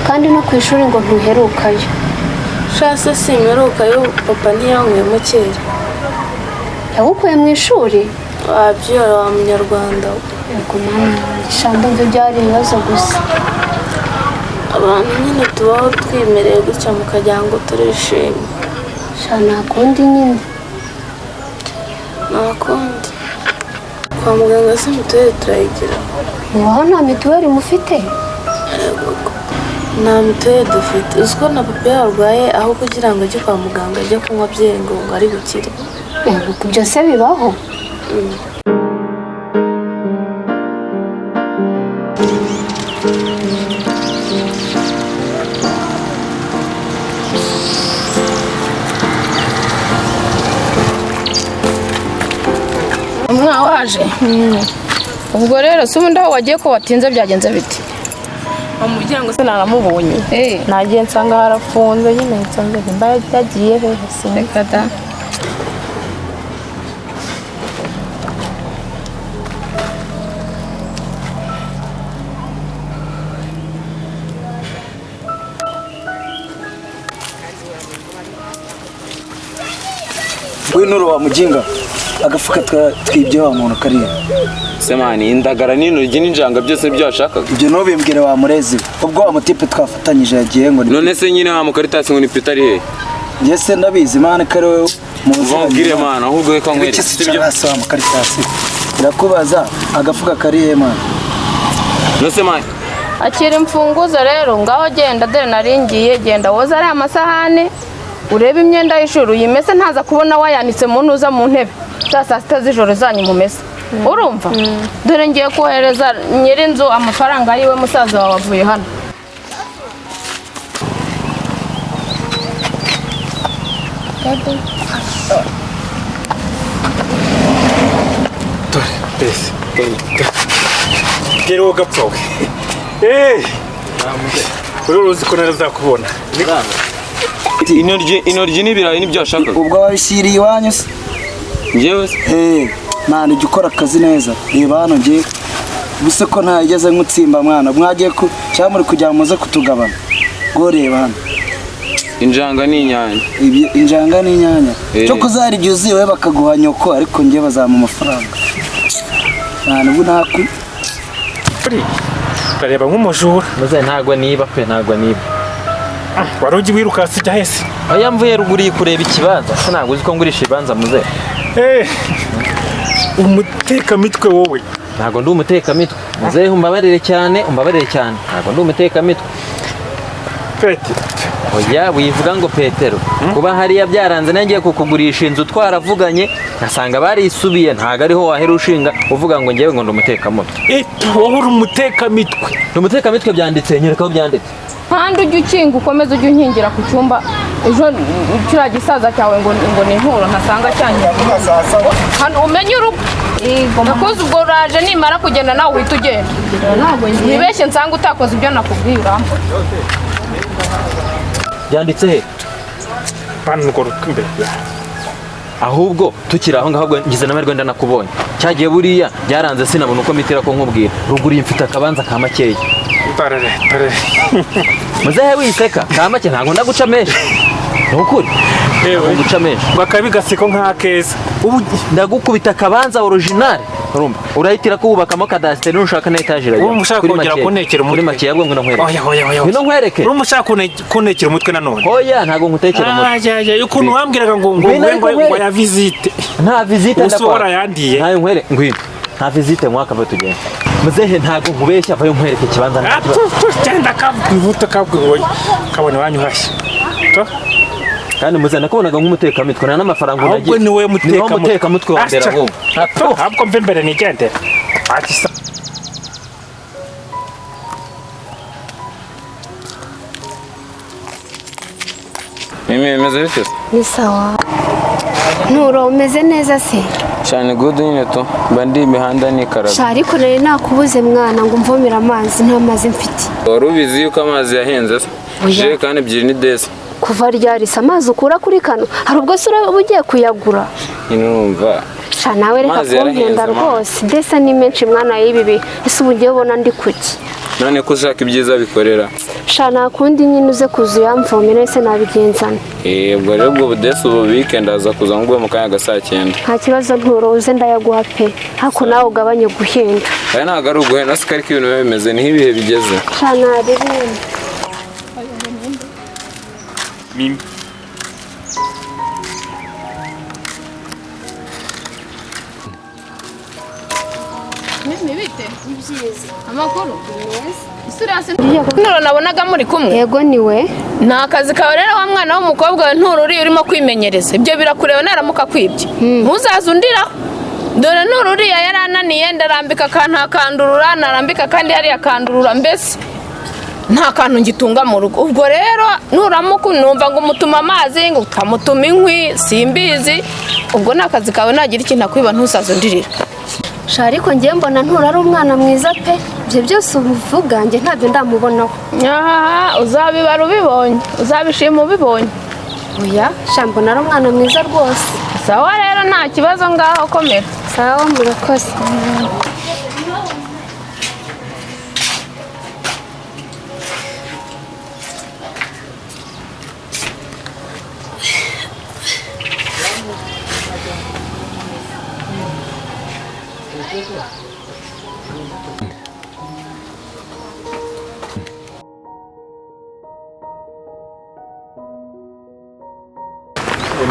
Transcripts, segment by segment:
kandi no ku ishuri ngo ntuherukayo. Shase simperukayo, papa ntiyanywemo kera. Yagukuye mu ishuri? Wabyara wa munyarwanda. Yego mama, shanda mve byari ibibazo gusa. Abantu nyine tubaho twimereye gutya mu kajyango turishimye. Shana kundi nyine. Nakundi. Kwa muganga se mituweli turayigira. Mwaho nta mituweli mufite? Nta mituweli dufite. Uziko na papa yarwaye aho kugira ngo ajye kwa muganga ajye kunywa byeri ngo ari bukire. Ibyo se bibaho? Umwana waje. Ubwo rero se ubundi aho wagiye ko watinze byagenze biti? Umuryango se naramubonye. Nagiye nsanga harafunze nyine nsanze mbaye byagiye hehe Reka da. Winuro wa mujinga agafuka twibye wa muntu kariya. Semani indagara n'intoryi n'injanga byose byashakaga. Ibyo no bimbwire wa murezi. Ubwo wa mutipe twafatanyije yagiye ngo none se nyine wa mukaritasi ngo ni Peter ari he? Yese ndabizi mana kare wewe muzongire mana ahubwo reka nkwereke sibyo wa mukaritasi. Irakubaza agafuka kariye mana. No Semani Akira imfunguzo rero ngaho genda dore naringiye genda woza ari amasahane. Urebe imyenda y'ishuri uyimese ntaza kubona wayanitse mu ntuza mu ntebe. Saa sita z'ijoro zanyu mumese. Urumva? Dore ngiye kohereza nyirinzu amafaranga ariwe musaza wawe avuye hano. Dore bese. Gero gapfawe. Uruzi ko narazakubona. Intoryi n'ibirayi nibyo ashakaga. Ubwo wabishyiriye iwanyu se? Njyewe se? Mwana ujya ukora akazi neza. Reba hano ngiye. Buse ko ntageze nkutsimba mwana. Mwagiye cyangwa muri kujya muze kutugabana. Ngo reba hano. Injanga n'inyanya. Injanga n'inyanya. Cyo kuzari igihe uziwe bakaguha nyoko ariko ngiye bazama amafaranga. Mwana ubu ntaku. Bareba nk'umujura. Muze ntago niba pe ntago niba. Warugi wiruka sijya hese. Oya mvuye ruguriye kureba ikibanza. Se ntago uzi ko ngurisha ibanza muze. Umuteka mitwe wowe. Ntago ndi umuteka mitwe. Muze umbabarire cyane, Ntago ndi umuteka mitwe. Peti. Oya wivuga ngo Petero. Kuba hariya byaranze nangiye kukugurisha inzu twaravuganye nasanga bari isubiye ntago ariho wahera ushinga uvuga ngo ngewe ngo ndi umuteka mitwe. Wowe uri umuteka mitwe. Ndi umuteka mitwe byanditse nyereka aho byanditse. Kandi ujye ukinga ukomeze ujye unkingira ku cyumba ejo kiriya gisaza cyawe ngo ni inkuru ntasanga cyangira hano umenye urugo nakoze ubwo uraje nimara kugenda nawe uhita ugenda ntibeshye nsanga utakoze ibyo nakubwira Byanditse he? Pango rukumbe. Ahubwo tukiri aho ngaho ngize n'amarwe ndanakubonye cyagiye buriya byaranze sinabona uko mitira ko nkubwira ruguriye mfite akabanza ka makeya. Parere. Muzehe wiseka kamake ntago ndaguca menshi. Nukuri. Nguca menshi. Bakabigasiko nka keza. Ubu ndagukubita kabanza original. Urumva. Urahitira kubakamo kadasiteri nushaka na etage rayo. Umushaka kongera kunekera umutwe. Kuri make yabwo ngo nkwereke. Oya. Ngino nkwereke. Umushaka kunekera umutwe nanone. Oya ntago nkutekera umutwe. Ukuntu wambwiraga ngo ya visite. Nta visite ndakora. Usora yandiye. Nayo nkwereke ngwino. Nta visite mwaka va tugenda. Muzehe ntago nkubeshya vayo nkwereke kibanza ntabwo. Cyenda kabwivuta kabwiwoye. Kabone wanyu hashye. Kandi muze nakubonaga nk'umuteka mitwe na n'amafaranga unagiye. Ahubwo ni we muteka mutwe wa mbere ahubwo. Ahubwo mve mbere nigende. Atisa. Meze bite? Ni sawa. Nuro umeze neza se? Cyane good nyine to. Bandi imihanda ni karaga. Shari ko rero nakubuze mwana ngo mvomera amazi nta mazi mfite. Warubizi yuko amazi yahenze se? Je kandi ebyiri ni desi. Kuva ryarisa amazi ukura kuri kano hari ubwo sura ugiye kuyagura. Inumva. Sha nawe reka kumpenda rwose desa ni menshi mwana y'ibibi ese ubugiye ubona ndi kuki. none ko ushaka ibyiza bikorera sha nta kundi nyine uze kuza uyamvomera ese nabigenzana. ubwo rero ubwo budesi ubu weekend aza kuza nguwe mu kanya ga saa 9. Nta kibazo nturoze ndayaguha pe hako nawe ugabanye guhenda. aya ntabwo ari uguhenda siko ariko ibintu biba bimeze niho ibihe bigeze Sha naribindi Mimi. Mimi bite? byiza. Amakuru? Isirasi Nturo nabonaga muri kumwe. Yego niwe. Ni akazi kawe rero wa mwana w'umukobwa we Nturo uri urimo kwimenyereza. Ibyo birakureba naramuka kwibye. Ntuzaze undiraho. Dore Nturo uriya yarananiye ndarambika akandurura narambika kandi yari akandurura mbese nta kantu ngitunga mu rugo. Ubwo rero nuramuka numva ngo umutuma amazi ngo ukamutuma inkwi simbizi. Ubwo ni akazi kawe nagira ikintu akwiba ntuzaze undirira. Sha ariko ngiye mbona Nturo ari umwana mwiza pe. Ibyo byose uvuga nge ntabyo ndamubonaho. Uzabibara ubibonye uzabishima ubibonye. Oya sha mbona ari umwana mwiza rwose. Sawa rero nta kibazo ngaho komera. Sawa murakoze.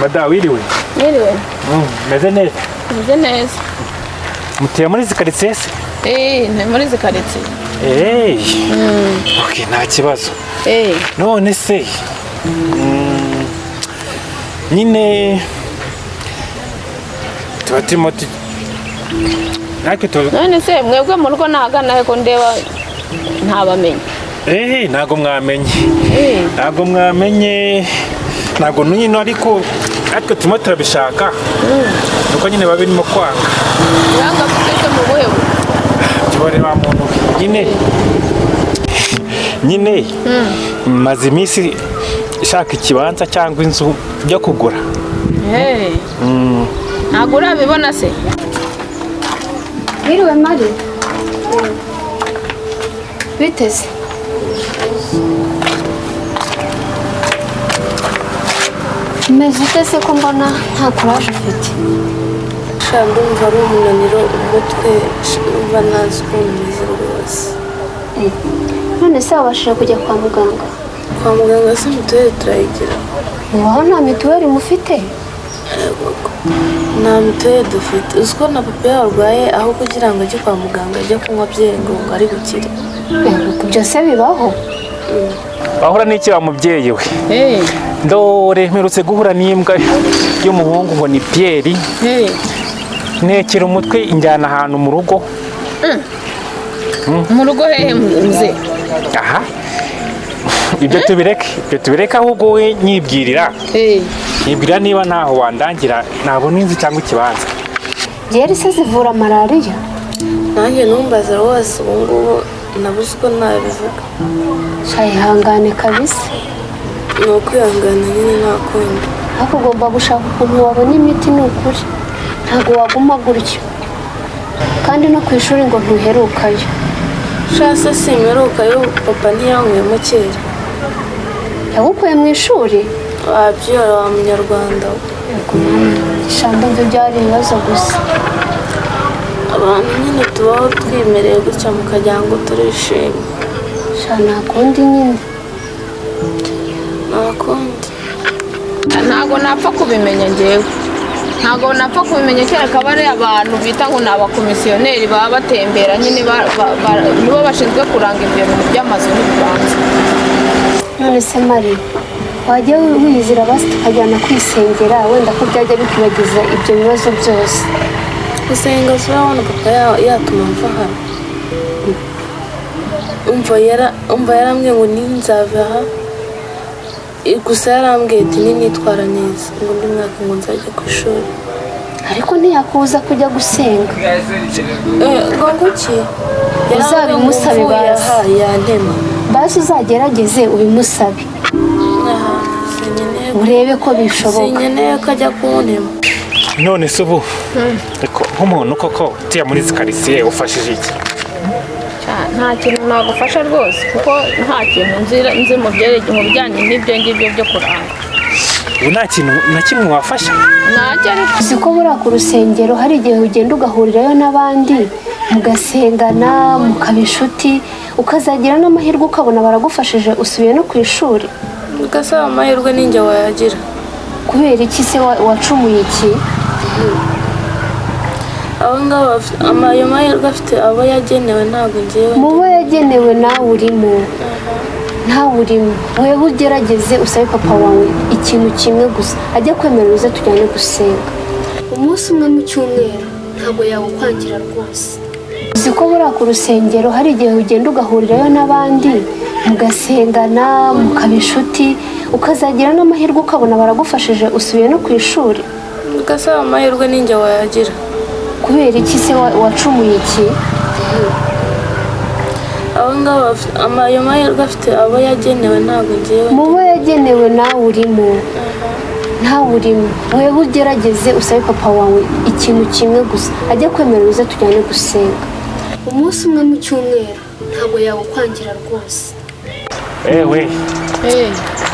Mada wiriwe. Yiriwe. Meze neza. Meze neza. Muteye muri zikaritsiye se? Ni muri zikaritsiye. Okay, nta kibazo. None se nyine tuba turimo none se mwebwe mu rugo nahagana ko ndeba ntabamenye. Ntago mwamenye. Ntago nyine ariko turimo turabishaka. Nuko nyine babirimo kwanga. Yanga muteke mu buhebu. Tubare ba muntu nyine maze iminsi ishaka ikibanza cyangwa inzu byo kugura. Ntago urabibona se? Biriwe Mari. Biteze. Meze utese ko mbona nta courage ufite. Sha ndumva ari umunaniro umutwe umva nazi ko meze rwose. None se wabashije kujya kwa muganga? Kwa muganga se mituweli turayigira. Waho nta mituweli mufite? Nta mituweli dufite. Uzi ko na papa yarwaye aho kugira ngo ajye kwa muganga ajye kunywa byeri ngo ari gukire. Byose bibaho. Bahura n'iki wa mubyeyi we? Ndore mperutse guhura n'imbwa y'umuhungu ngo ni Pierre. Nekera umutwe injyana ahantu mu rugo. Mu rugo hehe muze? Aha. Ibyo tubireke ahubwo we nyibwirira. Nyibwirira niba ntaho wandangira nabona inzu cyangwa ikibanza. Byeri se zivura malaria? Nanjye numbaza rwose ubu ngubu nabuze uko nabivuga. Ihangane kabisa. Ni ukwihangana nyine nta kundi. Ariko ugomba gushaka ukuntu wabona imiti ni ukuri. Ntabwo waguma gutyo. Kandi no ku ishuri ngo ntuherukayo. Shase simperukayo papa ntiyanywemo kera. Yagukuye mu ishuri? Wabyara wa munyarwanda. Ndumva byari ibibazo gusa. Abantu nyine tubaho twimereye gutya mu kajyango turishimye. Nta kundi nyine. Nta kundi. Ntago napfa kubimenya njyewe. Ntago napfa kubimenya kereka bari abantu bita ngo ni abakomisiyoneri baba batembera nyine nibo bashinzwe kuranga ibyo bintu by'amazu n'ibibanza. None se Mari, wajya wizira basi tukajyana kwisengera wenda ko byajya bikubagiza ibyo bibazo byose. Gusenga urabona papa yatuma mva hano. Umva yarambwiye ngo ninzava aha. Gusa yarambwiye ati ninitwara neza ngo undi mwaka ngo nzajya ku ishuri. Ariko ntiyakubuza kujya gusenga. Ngo iki? Uzabimusabe basi. Yantema. Basi uzagerageze ubimusabe. Urebe ko bishoboka. Sinkeneye ko ajya kuntema. None se ubu nk'umuntu koko tuya muri zikaritsiye ufashije iki? nta kintu nagufasha rwose kuko nta kintu nzi mu bijyanye n'ibyo ngibyo byo kuranga. ubu nta kintu na kimwe wafasha? Ntacyo ariko uzi ko buriya ku rusengero hari igihe ugenda ugahurirayo n'abandi mugasengana mukaba inshuti ukazagira n'amahirwe ukabona baragufashije usubiye no ku ishuri. ugasaba amahirwe ninjye wayagira. kubera iki se wacumuye iki? abo ngabo ayo mahirwe afite abo yagenewe ntabwo ngewe. mu bo yagenewe nawe urimo, ntawe urimo. wewe ugerageze usabe papa wawe ikintu kimwe gusa ajya kwemerera uze tujyane gusenga umunsi umwe mu cyumweru, ntabwo yawukwangira rwose. uzi ko buriya ku rusengero hari igihe ugenda ugahurirayo n'abandi mugasengana mukaba inshuti ukazagira n'amahirwe ukabona baragufashije usubiye no ku ishuri. ugasaba amahirwe ninjye wayagira. kubera iki se wacumuye iki? abo ngabo ayo mahirwe afite abo yagenewe ntabwo ngewe. mu bo yagenewe nawe urimo, ntawe urimo. wewe ugerageze usabe papa wawe ikintu kimwe gusa ajya kwemerera uze tujyane gusenga umunsi umwe mu cyumweru, ntabwo yawukwangira rwose. ewe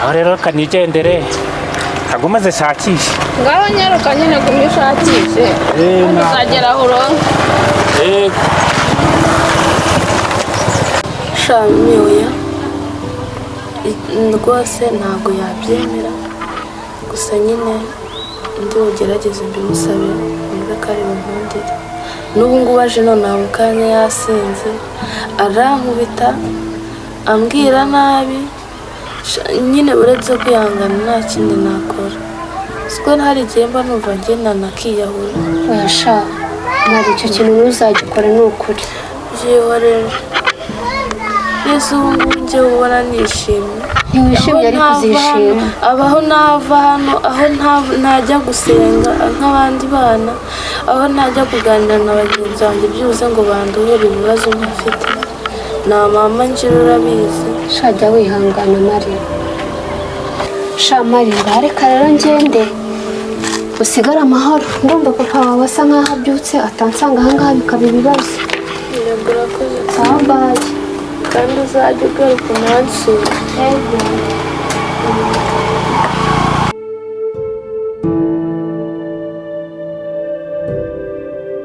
aho rero kanigendere ntabwo maze shakisha. ngaho nyaruka nyine kumishakishe uzagera aho uronke. shami oya rwose ntabwo yabyemera, gusa nyine ndi bugerageze mbimusabe niba ko ari bunkundire. n'ubu ngubu aje nonaha mu kanya yasinze arankubita ambwira nabi, nyine uretse kwihangana nta kindi nakora. siko hari igihe mba numva ngena nakiyahura. oya sha ntabwo icyo kintu ntuzagikora ni ukuri. byihorere yesu ubu ngubu njyewe ubona nishimye. ntiwishimye ariko uzishima. abaho nava hano, aho ntajya gusenga nk'abandi bana, aho ntajya kuganira na bagenzi banjye byibuze ngo banduhure ibibazo ntafite. nta mama ngira urabizi. shajya wihangana Mari. sha Mari reka rero ngende usigare amahoro. ndumva papa wawe asa nkaho abyutse atansanga ahangaha bikaba ibibazo. yego urakoze sawa bayi. kandi uzajya ugaruka umunsi. yego.